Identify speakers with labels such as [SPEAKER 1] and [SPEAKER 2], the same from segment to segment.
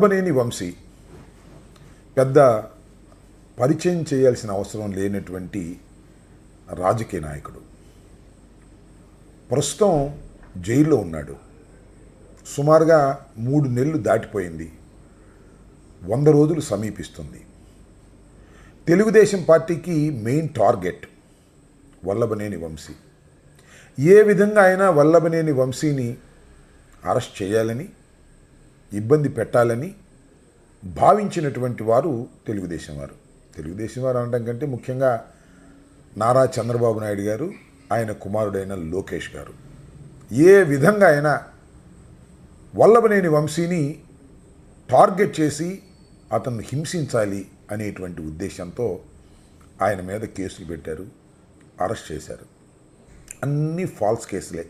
[SPEAKER 1] వల్లభనేని వంశీ పెద్ద పరిచయం చేయాల్సిన అవసరం లేనటువంటి రాజకీయ నాయకుడు. ప్రస్తుతం జైల్లో ఉన్నాడు. సుమారుగా 3 నెలలు దాటిపోయింది. 100 రోజులు సమీపిస్తుంది. తెలుగుదేశం పార్టీకి మెయిన్ టార్గెట్ వల్లభనేని వంశీ. ఏ విధంగా అయినా వల్లభనేని వంశీని అరెస్ట్ చేయాలని, ఇబ్బంది పెట్టాలని భావించినటువంటి వారు తెలుగుదేశం వారు అనడం కంటే ముఖ్యంగా నారా చంద్రబాబు నాయుడు గారు, ఆయన కుమారుడైన లోకేష్ గారు ఏ విధంగా అయినా వల్లభనేని వంశీని టార్గెట్ చేసి అతన్ని హింసించాలి అనేటువంటి ఉద్దేశంతో ఆయన మీద కేసులు పెట్టారు, అరెస్ట్ చేశారు. అన్నీ ఫాల్స్ కేసులే.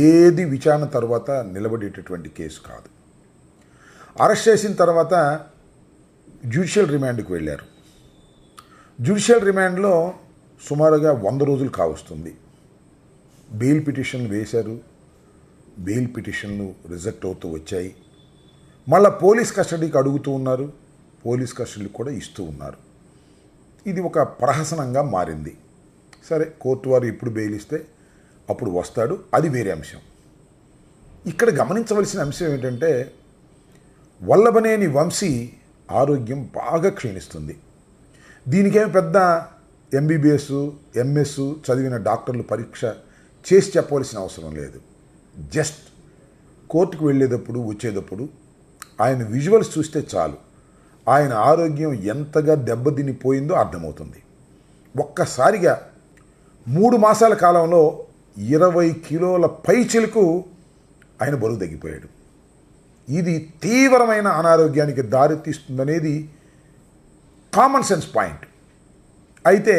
[SPEAKER 1] ఏది విచారణ తర్వాత నిలబడేటటువంటి కేసు కాదు. అరెస్ట్ చేసిన తర్వాత జ్యుడిషియల్ రిమాండ్కి వెళ్ళారు. జ్యుడిషియల్ రిమాండ్లో సుమారుగా 100 రోజులు కావస్తుంది. బెయిల్ పిటిషన్లు వేశారు. బెయిల్ పిటిషన్లు రిజెక్ట్ అవుతూ వచ్చాయి. మళ్ళీ పోలీస్ కస్టడీకి అడుగుతూ ఉన్నారు, పోలీస్ కస్టడీ కూడా ఇస్తూ ఉన్నారు. ఇది ఒక ప్రహసనంగా మారింది. సరే, కోర్టు వారు ఎప్పుడు బెయిల్ ఇస్తే అప్పుడు వస్తాడు, అది వేరే అంశం. ఇక్కడ గమనించవలసిన అంశం ఏంటంటే వల్లభనేని వంశీ ఆరోగ్యం బాగా క్షీణిస్తుంది. దీనికేమి పెద్ద ఎంబీబీఎస్, ఎంఎస్ చదివిన డాక్టర్లు పరీక్ష చేసి చెప్పవలసిన అవసరం లేదు. జస్ట్ కోర్టుకు వెళ్ళేటప్పుడు వచ్చేటప్పుడు ఆయన విజువల్స్ చూస్తే చాలు ఆయన ఆరోగ్యం ఎంతగా దెబ్బతినిపోయిందో అర్థమవుతుంది. ఒక్కసారిగా 3 మాసాల కాలంలో 20 కిలోల పైచిలకు ఆయన బరువు తగ్గిపోయాడు. ఇది తీవ్రమైన అనారోగ్యానికి దారితీస్తుందనేది కామన్ సెన్స్ పాయింట్. అయితే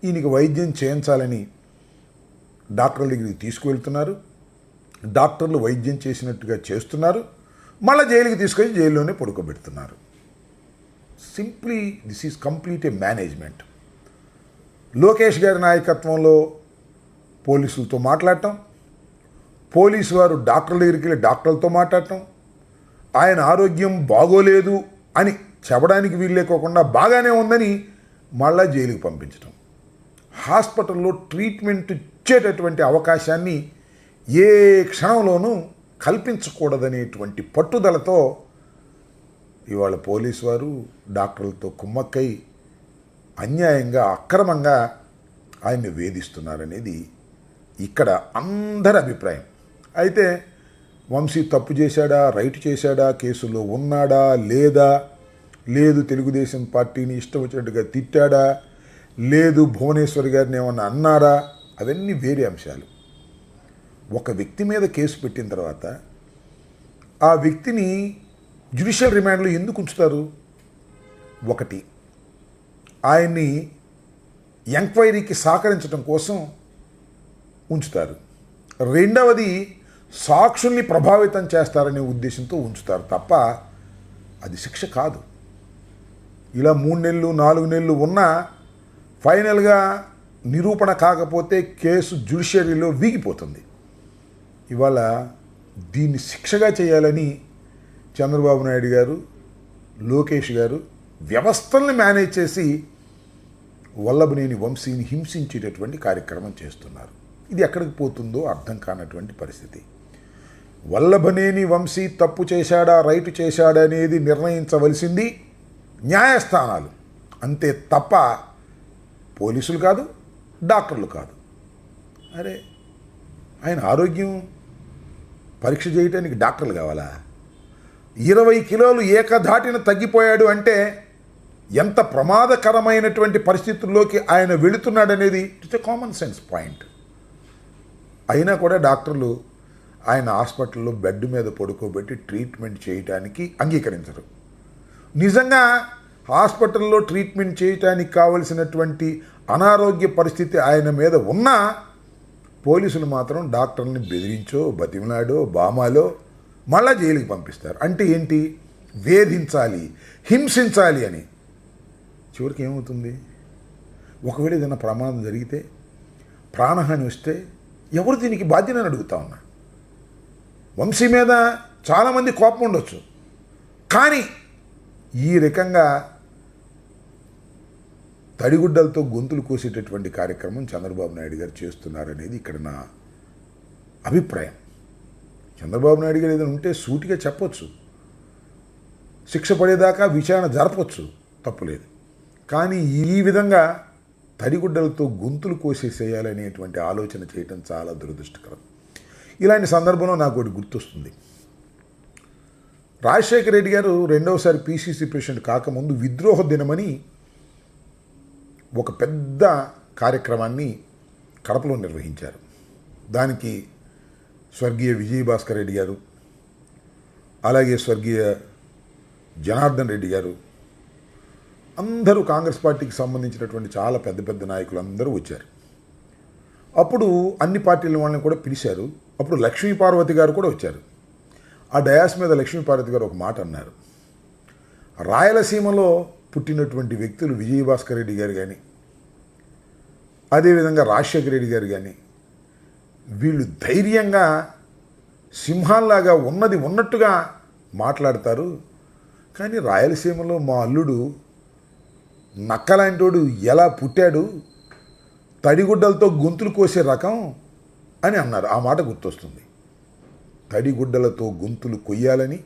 [SPEAKER 1] ఈయనకి వైద్యం చేయించాలని డాక్టర్ల దగ్గరికి తీసుకువెళ్తున్నారు. డాక్టర్లు వైద్యం చేసినట్టుగా చేస్తున్నారు. మళ్ళీ జైలుకి తీసుకొచ్చి జైల్లోనే పడుకోబెడుతున్నారు. Simply this is complete a management. Lokesh గారి నాయకత్వంలో పోలీసులతో మాట్లాడటం, పోలీసు వారు డాక్టర్ల దగ్గరికి వెళ్ళి డాక్టర్లతో మాట్లాడటం, ఆయన ఆరోగ్యం బాగోలేదు అని చెప్పడానికి వీల్లేకోకుండా బాగానే ఉందని మళ్ళా జైలుకి పంపించడం, హాస్పిటల్లో ట్రీట్మెంట్ ఇచ్చేటటువంటి అవకాశాన్ని ఏ క్షణంలోనూ కల్పించకూడదనేటువంటి పట్టుదలతో ఇవాళ పోలీసు వారు డాక్టర్లతో కుమ్మక్కై అన్యాయంగా, అక్రమంగా ఆయన్ని వేధిస్తున్నారనేది ఇక్కడ అందరి అభిప్రాయం. అయితే వంశీ తప్పు చేశాడా, రైట్ చేశాడా, కేసులో ఉన్నాడా లేదా, లేదు తెలుగుదేశం పార్టీని ఇష్టం వచ్చినట్టుగా తిట్టాడా, లేదు భువనేశ్వర్ గారిని ఏమన్నా అన్నారా, అవన్నీ వేరే అంశాలు. ఒక వ్యక్తి మీద కేసు పెట్టిన తర్వాత ఆ వ్యక్తిని జ్యుడిషియల్ రిమాండ్లో ఎందుకు ఉంచుతారు? ఒకటి, ఆయన్ని ఎంక్వైరీకి సహకరించడం కోసం ఉంచుతారు. రెండవది, సాక్షుల్ని ప్రభావితం చేస్తారనే ఉద్దేశంతో ఉంచుతారు తప్ప అది శిక్ష కాదు. ఇలా 3 నెలలు 4 నెలలు ఉన్నా ఫైనల్గా నిరూపణ కాకపోతే కేసు జ్యుడిషియరీలో వీగిపోతుంది. ఇవాళ దీన్ని శిక్షగా చేయాలని చంద్రబాబు నాయుడు గారు, లోకేష్ గారు వ్యవస్థల్ని మేనేజ్ చేసి వల్లభనేని వంశీని హింసించేటటువంటి కార్యక్రమం చేస్తున్నారు. ఇది ఎక్కడికి పోతుందో అర్థం కానటువంటి పరిస్థితి. వల్లభనేని వంశీ తప్పు చేశాడా, రైట్ చేశాడా అనేది నిర్ణయించవలసింది న్యాయస్థానాలు, అంతే తప్ప పోలీసులు కాదు, డాక్టర్లు కాదు. అరే, ఆయన ఆరోగ్యం పరీక్ష చేయడానికి డాక్టర్లు కావాలా? 20 కిలోలు ఏకధాటిన తగ్గిపోయాడు అంటే ఎంత ప్రమాదకరమైనటువంటి పరిస్థితుల్లోకి ఆయన వెళుతున్నాడనేది it's a common sense point. అయినా కూడా డాక్టర్లు ఆయన హాస్పిటల్లో బెడ్ మీద పడుకోబెట్టి ట్రీట్మెంట్ చేయడానికి అంగీకరించరు. నిజంగా హాస్పిటల్లో ట్రీట్మెంట్ చేయడానికి కావలసినటువంటి అనారోగ్య పరిస్థితి ఆయన మీద ఉన్నా పోలీసులు మాత్రం డాక్టర్ని బెదిరించో, బతిమలాడో, బామాలో మళ్ళా జైలుకి పంపిస్తారు. అంటే ఏంటి? వేధించాలి, హింసించాలి అని. చివరికి ఏమవుతుంది? ఒకవేళ ఏదైనా ప్రమాదం జరిగితే, ప్రాణహాని వస్తే ఎవరు దీనికి బాధ్యతని అడుగుతా ఉన్నా. వంశీ మీద చాలామంది కోపం ఉండొచ్చు, కానీ ఈ రకంగా తడిగుడ్డలతో గొంతులు కోసేటటువంటి కార్యక్రమం చంద్రబాబు నాయుడు గారు చేస్తున్నారనేది ఇక్కడ నా అభిప్రాయం. చంద్రబాబు నాయుడు గారు ఏదైనా ఉంటే సూటిగా చెప్పొచ్చు, శిక్ష పడేదాకా విచారణ జరపచ్చు, తప్పులేదు. కానీ ఈ విధంగా తడిగుడ్డలతో గొంతులు కోసేసేయాలనేటువంటి ఆలోచన చేయటం చాలా దురదృష్టకరం. ఇలాంటి సందర్భంలో నాకు ఒకటి గుర్తొస్తుంది. రాజశేఖర రెడ్డి గారు రెండవసారి పిసిసి ప్రెసిడెంట్ కాకముందు విద్రోహ దినమని ఒక పెద్ద కార్యక్రమాన్ని కడపలో నిర్వహించారు. దానికి స్వర్గీయ విజయభాస్కర్ రెడ్డి గారు, అలాగే స్వర్గీయ జనార్దన్ రెడ్డి గారు, అందరూ కాంగ్రెస్ పార్టీకి సంబంధించినటువంటి చాలా పెద్ద పెద్ద నాయకులు అందరూ వచ్చారు. అప్పుడు అన్ని పార్టీల వాళ్ళని కూడా పిలిచారు. అప్పుడు లక్ష్మీపార్వతి గారు కూడా వచ్చారు. ఆ డయాస్ మీద లక్ష్మీపార్వతి గారు ఒక మాట అన్నారు. రాయలసీమలో పుట్టినటువంటి వ్యక్తులు విజయభాస్కర్ రెడ్డి గారు కానీ, అదేవిధంగా రాజశేఖర రెడ్డి గారు కానీ, వీళ్ళు ధైర్యంగా సింహాల్లాగా ఉన్నది ఉన్నట్టుగా మాట్లాడతారు. కానీ రాయలసీమలో మా అల్లుడు నక్కలాంటోడు ఎలా పుట్టాడు, తడిగుడ్డలతో గొంతులు కోసే రకం అని అన్నారు. ఆ మాట గుర్తొస్తుంది. తడిగుడ్డలతో గొంతులు కొయ్యాలని,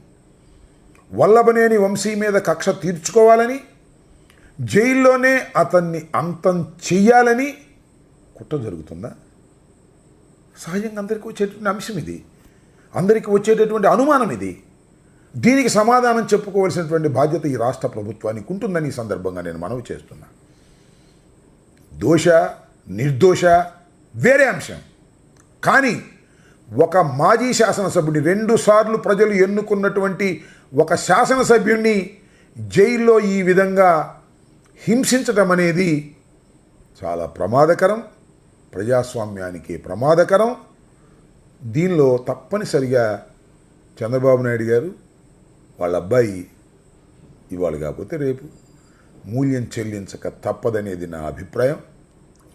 [SPEAKER 1] వల్లభనేని వంశీ మీద కక్ష తీర్చుకోవాలని, జైల్లోనే అతన్ని అంతం చెయ్యాలని కుట్ర జరుగుతుందా? సహజంగా అందరికీ వచ్చేటటువంటి అంశం ఇది, అందరికీ వచ్చేటటువంటి అనుమానం ఇది. దీనికి సమాధానం చెప్పుకోవాల్సినటువంటి బాధ్యత ఈ రాష్ట్ర ప్రభుత్వానికి ఉంటుందని ఈ సందర్భంగా నేను మనవి చేస్తున్నా. దోష నిర్దోష వేరే అంశం, కానీ ఒక మాజీ శాసనసభ్యుడిని, 2 సార్లు ప్రజలు ఎన్నుకున్నటువంటి ఒక శాసనసభ్యుడిని జైల్లో ఈ విధంగా హింసించడం అనేది చాలా ప్రమాదకరం, ప్రజాస్వామ్యానికి ప్రమాదకరం. దీనిలో తప్పనిసరిగా చంద్రబాబు నాయుడు గారు, వాళ్ళ అబ్బాయి ఇవాళ కాకపోతే రేపు మూల్యం చెల్లించక తప్పదనేది నా అభిప్రాయం.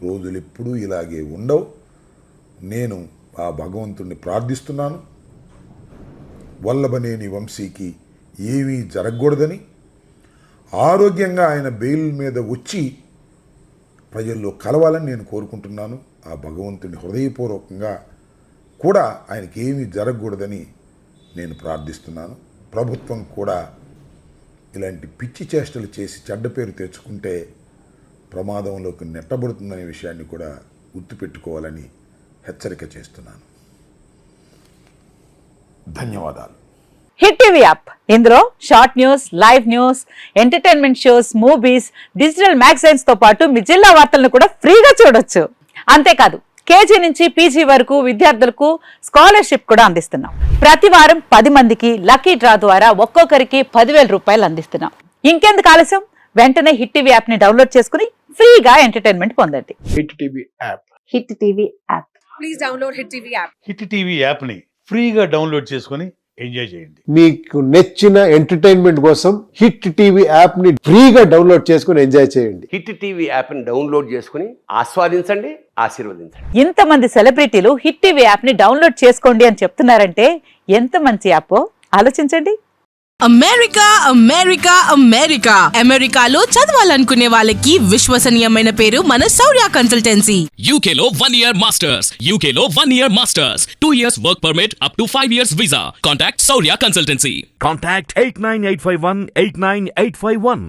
[SPEAKER 1] రోజులు ఎప్పుడూ ఇలాగే ఉండవు. నేను ఆ భగవంతుణ్ణి ప్రార్థిస్తున్నాను, వల్లభనేని వంశీకి ఏమీ జరగకూడదని, ఆరోగ్యంగా ఆయన బెయిల్ మీద వచ్చి ప్రజల్లో కలవాలని నేను కోరుకుంటున్నాను. ఆ భగవంతుని హృదయపూర్వకంగా కూడా ఆయనకి ఏమీ జరగకూడదని నేను ప్రార్థిస్తున్నాను. ప్రభుత్వం కూడా ఇలాంటి పిచ్చి చేష్టలు చేసి చెడ్డ పేరు తెచ్చుకుంటే ప్రమాదంలోకి నెట్టబడుతుందనే విషయాన్ని కూడా గుర్తుపెట్టుకోవాలని హెచ్చరిక చేస్తున్నాను. ధన్యవాదాలు.
[SPEAKER 2] హిట్ టీవీ యాప్, ఇందులో short news, live news, entertainment shows, movies, digital magazines తో పాటు మీ జిల్లా వార్తలను కూడా ఫ్రీగా చూడొచ్చు. అంతేకాదు, కేజీ నుంచి పీజీ వరకు విద్యార్థులకు స్కాలర్షిప్ కూడా అందిస్తున్నాం. ప్రతి వారం 10 మందికి లక్కీ డ్రా ద్వారా ఒక్కొక్కరికి 10,000 రూపాయలు అందిస్తున్నాం. ఇంకెందుకు ఆలస్యం, వెంటనే హిట్ టీవీ యాప్ ని డౌన్లోడ్ చేసుకుని ఫ్రీగా ఎంటర్టైన్మెంట్ పొందండి.
[SPEAKER 3] Hit TV app.
[SPEAKER 2] Hit TV app.
[SPEAKER 4] Please download hit TV app.
[SPEAKER 3] Hit TV app ని ఫ్రీగా డౌన్లోడ్ చేసుకొని ఎంజాయ్ చేయండి.
[SPEAKER 5] మీకు నచ్చిన ఎంటర్టైన్మెంట్ కోసం హిట్ టీవీ యాప్ ని ఫ్రీగా డౌన్లోడ్ చేసుకొని ఎంజాయ్ చేయండి.
[SPEAKER 6] హిట్ టీవీ యాప్ ని డౌన్లోడ్ చేసుకుని ఆస్వాదించండి, ఆశీర్వదించండి.
[SPEAKER 2] ఇంతమంది సెలబ్రిటీలు హిట్ టీవీ యాప్ ని డౌన్లోడ్ చేసుకోండి అని చెప్తున్నారంటే ఎంత మంచి యాప్ ఆలోచించండి.
[SPEAKER 4] అమెరికా అమెరికా అమెరికా అమెరికాలో చదవాలనుకునే వాళ్ళకి విశ్వసనీయమైన పేరు మన శౌర్య కన్సల్టెన్సీ.
[SPEAKER 7] UK లో 1 year masters. UK లో 1 year masters. 2 years work permit up to 5 years visa. Contact Saurya Consultancy.
[SPEAKER 8] Contact 89851 89851.